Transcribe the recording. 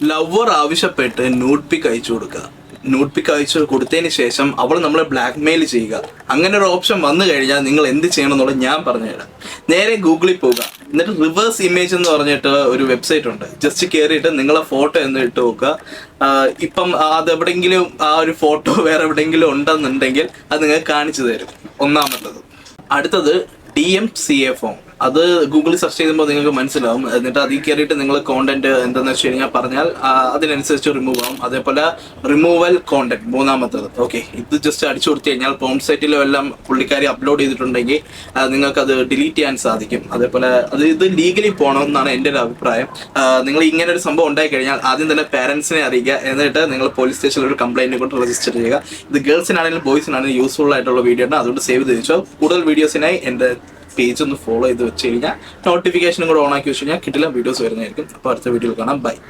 Lover ആവശ്യപ്പെട്ട് nude പിക്ക് അയച്ചു കൊടുക്കുക. ന്യൂഡ് പിക്ക് അയച്ചു കൊടുത്തതിന് ശേഷം അവൾ നമ്മളെ ബ്ലാക്ക് മെയിൽ ചെയ്യുക. അങ്ങനെ ഒരു ഓപ്ഷൻ വന്നു കഴിഞ്ഞാൽ നിങ്ങൾ എന്ത് ചെയ്യണം എന്നുള്ളത് ഞാൻ പറഞ്ഞുതരാം. നേരെ ഗൂഗിളിൽ പോവുക. എന്നിട്ട് റിവേഴ്സ് ഇമേജ് എന്ന് പറഞ്ഞിട്ട് ഒരു വെബ്സൈറ്റ് ഉണ്ട്. ജസ്റ്റ് കയറിയിട്ട് നിങ്ങളെ ഫോട്ടോ എന്ന് ഇട്ട് നോക്കുക. ഇപ്പം അതെവിടെയെങ്കിലും ആ ഒരു ഫോട്ടോ വേറെ എവിടെയെങ്കിലും ഉണ്ടെന്നുണ്ടെങ്കിൽ അത് നിങ്ങൾക്ക് കാണിച്ചു തരും. ഒന്നാമത്തത്. അടുത്തത് DMCA ഫോം. അത് ഗൂഗിളിൽ സെർച്ച് ചെയ്യുമ്പോൾ നിങ്ങൾക്ക് മനസ്സിലാവും. എന്നിട്ട് അതിൽ കയറിയിട്ട് നിങ്ങൾ കോണ്ടന്റ് എന്താണെന്ന് വെച്ച് കഴിഞ്ഞാൽ പറഞ്ഞാൽ അതിനനുസരിച്ച് റിമൂവ് ആവും. അതേപോലെ റിമൂവൽ കോണ്ടന്റ് മൂന്നാമത്തത്. ഓക്കെ, ഇത് ജസ്റ്റ് അടിച്ചു കൊടുത്തു കഴിഞ്ഞാൽ പോം സൈറ്റിലും എല്ലാം പുള്ളിക്കാരി അപ്ലോഡ് ചെയ്തിട്ടുണ്ടെങ്കിൽ നിങ്ങൾക്ക് അത് ഡിലീറ്റ് ചെയ്യാൻ സാധിക്കും. അതേപോലെ ഇത് ലീഗലി പോകണമെന്നാണ് എൻ്റെ ഒരു അഭിപ്രായം. നിങ്ങൾ ഇങ്ങനെ ഒരു സംഭവം ഉണ്ടായി കഴിഞ്ഞാൽ ആദ്യം തന്നെ പാരൻസിനെ അറിയിക്കുക. എന്നിട്ട് നിങ്ങൾ പോലീസ് സ്റ്റേഷനിൽ ഒരു കംപ്ലൈൻറ്റ് കൊണ്ട് രജിസ്റ്റർ ചെയ്യുക. ഇത് ഗേൾസിനാണെങ്കിലും ബോയ്സിനാണെങ്കിലും യൂസ്ഫുൾ ആയിട്ടുള്ള വീഡിയോ ആണ്. അതുകൊണ്ട് സേവ് ചെയ്ത് വെച്ചോ. കൂടുതൽ വീഡിയോസിനായി എൻ്റെ പേജ് ഒന്ന് ഫോളോ ചെയ്ത് വെച്ച് കഴിഞ്ഞാൽ നോട്ടിഫിക്കേഷനും കൂടെ ഓൺ ആക്കി വെച്ച് കഴിഞ്ഞാൽ കിട്ടില്ല വീഡിയോസ് വരുന്നതായിരിക്കും. അപ്പോൾ അടുത്ത വീഡിയോയിൽ കാണാം. ബൈ.